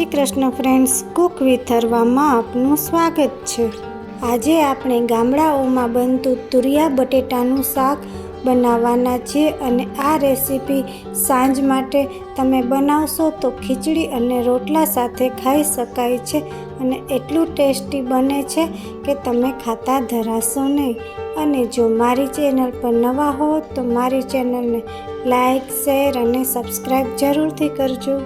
Shri Krishna friends, cook with હરવામાં આપનું સ્વાગત છે। આજે આપણે ગામડાઓમાં બનતું તુરિયા બટેટાનું શાક બનાવવાના છીએ અને આ રેસીપી સાંજ માટે તમે બનાવશો તો ખીચડી અને રોટલા સાથે ખાઈ શકાય છે અને એટલું ટેસ્ટી બને છે કે તમે ખાતા ધરાશો નહીં। અને જો મારી ચેનલ પર નવા હો તો મારી ચેનલને લાઈક, શેર અને સબસ્ક્રાઈબ જરૂરથી કરજો।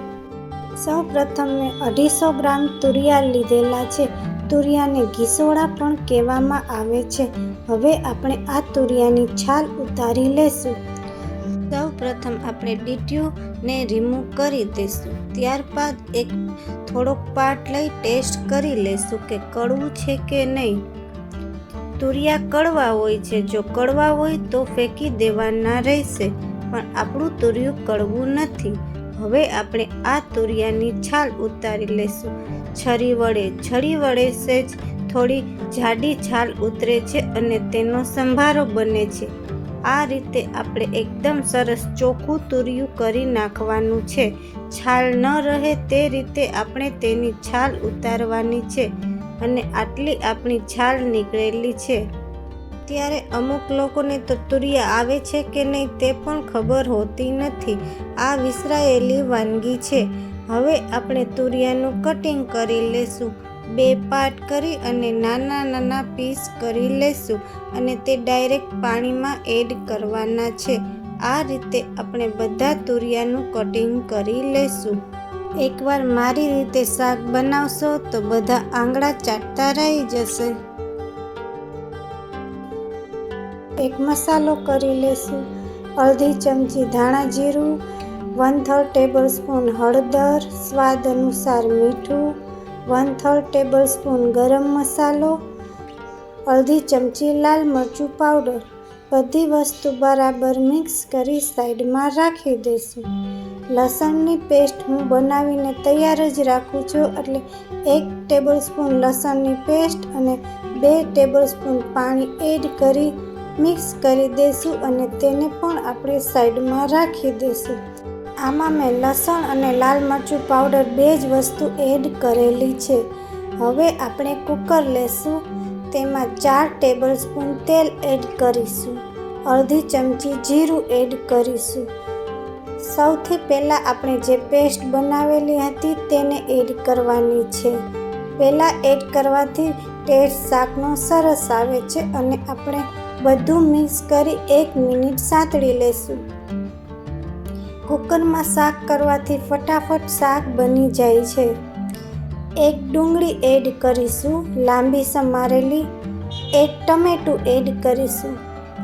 સૌ પ્રથમ મેં 250 ગ્રામ તુરિયા લીધેલા છે। તુરિયાને ઘીસોડા પણ કહેવામાં આવે છે। હવે આપણે આ તુરિયાની છાલ ઉતારી લેશું। સૌ પ્રથમ આપણે ડીટ્યુને રિમૂવ કરી દઈશું। ત્યારબાદ એક થોડોક પાર્ટ લઈ ટેસ્ટ કરી લેશું કે કડવું છે કે નહીં। તુરિયા કડવા હોય છે, જો કડવા હોય તો ફેંકી દેવાના રહેશે, પણ આપણું તુરિયું કડવું નથી। હવે આપણે આ તુરિયાની છાલ ઉતારી લેશું છરી વડે સહેજ થોડી જાડી છાલ ઉતરે છે અને તેનો સંભારો બને છે। આ રીતે આપણે એકદમ સરસ ચોખ્ખું તુરિયું કરી નાખવાનું છે। છાલ ન રહે તે રીતે આપણે તેની છાલ ઉતારવાની છે અને આટલી આપણી છાલ નીકળેલી છે। ત્યારે અમુક લોકોને તો તુરિયા આવે છે કે નહીં તે પણ ખબર હોતી નથી। આ વિસરાયેલી વાનગી છે। હવે આપણે તુરિયાનું કટિંગ કરી લેશું। 2 પાર્ટ કરી અને નાના પીસ કરી લેશું અને તે ડાયરેક્ટ પાણીમાં એડ કરવાના છે। આ રીતે આપણે બધા તુરિયાનું કટિંગ કરી લેશું। એકવાર મારી રીતે શાક બનાવશો તો બધા આંગળા ચાટતા રહી જશે। એક મસાલો કરી લેશું। અડધી ચમચી ધાણા જીરું, 1/3 ટેબલસ્પૂન હળદર, સ્વાદ અનુસાર મીઠું, 1/3 ટેબલસ્પૂન ગરમ મસાલો, અડધી ચમચી લાલ મરચું પાવડર। બધી વસ્તુ બરાબર મિક્સ કરી સાઈડમાં રાખી દઈશું। લસણની પેસ્ટ હું બનાવીને તૈયાર જ રાખું છું, એટલે 1 ટેબલસ્પૂન લસણની પેસ્ટ અને 2 ટેબલસ્પૂન પાણી એડ કરી મિક્સ કરી દઈશું અને તેને પણ આપણે સાઈડમાં રાખી દઈશું। આમાં મેં લસણ અને લાલ મરચું પાવડર 2 જ વસ્તુ એડ કરેલી છે। હવે આપણે કુકર લેશું, તેમાં 4 ટેબલસ્પૂન તેલ એડ કરીશું, અડધી ચમચી જીરું એડ કરીશું। સૌથી પહેલાં આપણે જે પેસ્ટ બનાવેલી હતી તેને એડ કરવાની છે। પહેલાં એડ કરવાથી ટેસ્ટ શાકનો સરસ આવે છે અને આપણે બધું મિક્સ કરી 1 મિનિટ સાંતળી લેશું। કુકરમાં શાક કરવાથી ફટાફટ શાક બની જાય છે। એક ડુંગળી એડ કરીશું લાંબી સમારેલી, 1 ટમેટું એડ કરીશું।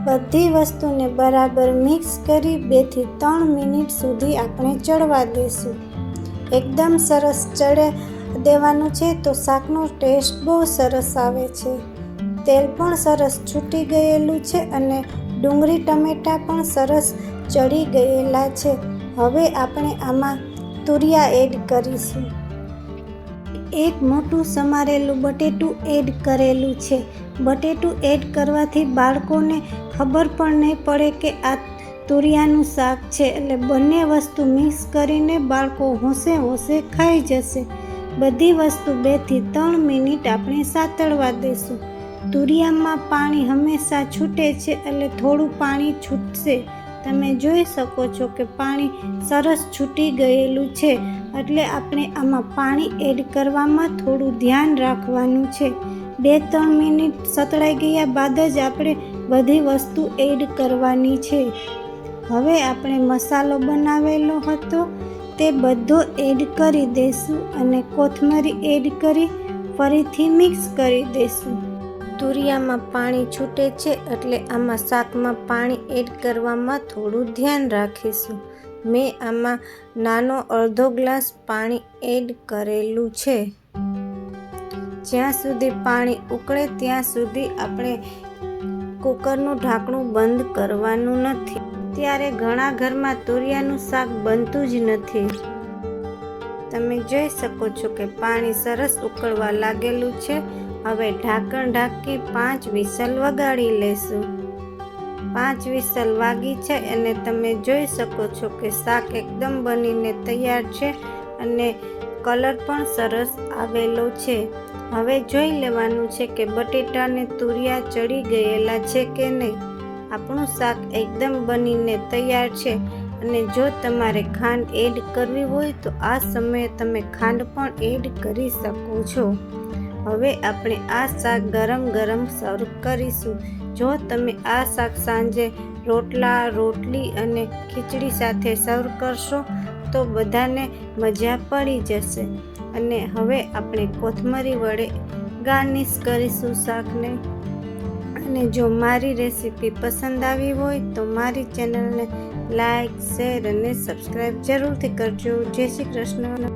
બધી વસ્તુને બરાબર મિક્સ કરી 2 થી 3 મિનિટ સુધી આપણે ચડવા દઈશું। એકદમ સરસ ચડે દેવાનું છે તો શાકનો ટેસ્ટ બહુ સરસ આવે છે। તેલ પણ સરસ છૂટી ગયેલું છે અને ડુંગળી ટમેટાં પણ સરસ ચડી ગયેલા છે। હવે આપણે આમાં તુરિયા એડ કરીશું। એક મોટું સમારેલું બટેટું એડ કરેલું છે। બટેટું એડ કરવાથી બાળકોને ખબર પણ નહીં પડે કે આ તુરિયાનું શાક છે, એટલે બંને વસ્તુ મિક્સ કરીને બાળકો હોંશે ખાઈ જશે। બધી વસ્તુ 2 થી 3 મિનિટ આપણે સાતળવા દઈશું। તુરિયામાં પાણી હંમેશા છૂટે છે, એટલે થોડું પાણી છૂટશે। તમે જોઈ શકો છો કે પાણી સરસ છૂટી ગયેલું છે, એટલે આપણે આમાં પાણી એડ કરવામાં થોડું ધ્યાન રાખવાનું છે। 2-3 મિનિટ સતળાઈ ગયા બાદ જ આપણે બધી વસ્તુ એડ કરવાની છે। હવે આપણે મસાલો બનાવેલો હતો તે બધો એડ કરી દઈશું અને કોથમરી એડ કરી ફરીથી મિક્સ કરી દઈશું। તુરિયામાં પાણી છૂટે છે, એટલે આમાં શાકમાં પાણી એડ કરવામાં થોડું ધ્યાન રાખીશું। મેં આમાં નાનો અડધો ગ્લાસ પાણી એડ કરેલું છે। જ્યાં સુધી પાણી ઉકળે ત્યાં સુધી આપણે કુકરનું ઢાંકણું બંધ કરવાનું નથી। ત્યારે ઘણા ઘરમાં તુરિયાનું શાક બનતું જ નથી। તમે જોઈ શકો છો કે પાણી સરસ ઉકળવા લાગેલું છે। હવે ઢાંકણ ઢાંકી 5 વિસલ વગાડી લેશું। 5 વિસલ વાગી છે અને તમે જોઈ શકો છો કે શાક એકદમ બનીને તૈયાર છે અને કલર પણ સરસ આવેલો છે. હવે જોઈ લેવાનું છે કે બટેટાને તુરિયા ચડી ગયેલા છે કે નહીં. આપણું શાક એકદમ બનીને તૈયાર છે. અને જો તમારે ખાંડ એડ કરવી હોય તો આ સમયે તમે ખાંડ પણ એડ કરી શકો છો. હવે આપણે આ શાક ગરમ ગરમ સર્વ કરીશું. જો તમે આ શાક સાંજે રોટલા, રોટલી અને ખીચડી સાથે સર્વ કરશો તો બધાને મજા પડી જશે. અને હવે આપણે કોથમરી વડે ગાર્નિશ કરીશું શાકને. અને જો મારી રેસીપી પસંદ આવી હોય તો મારી ચેનલને લાઈક, શેર અને સબસ્ક્રાઈબ જરૂરથી કરજો. જય શ્રી કૃષ્ણ.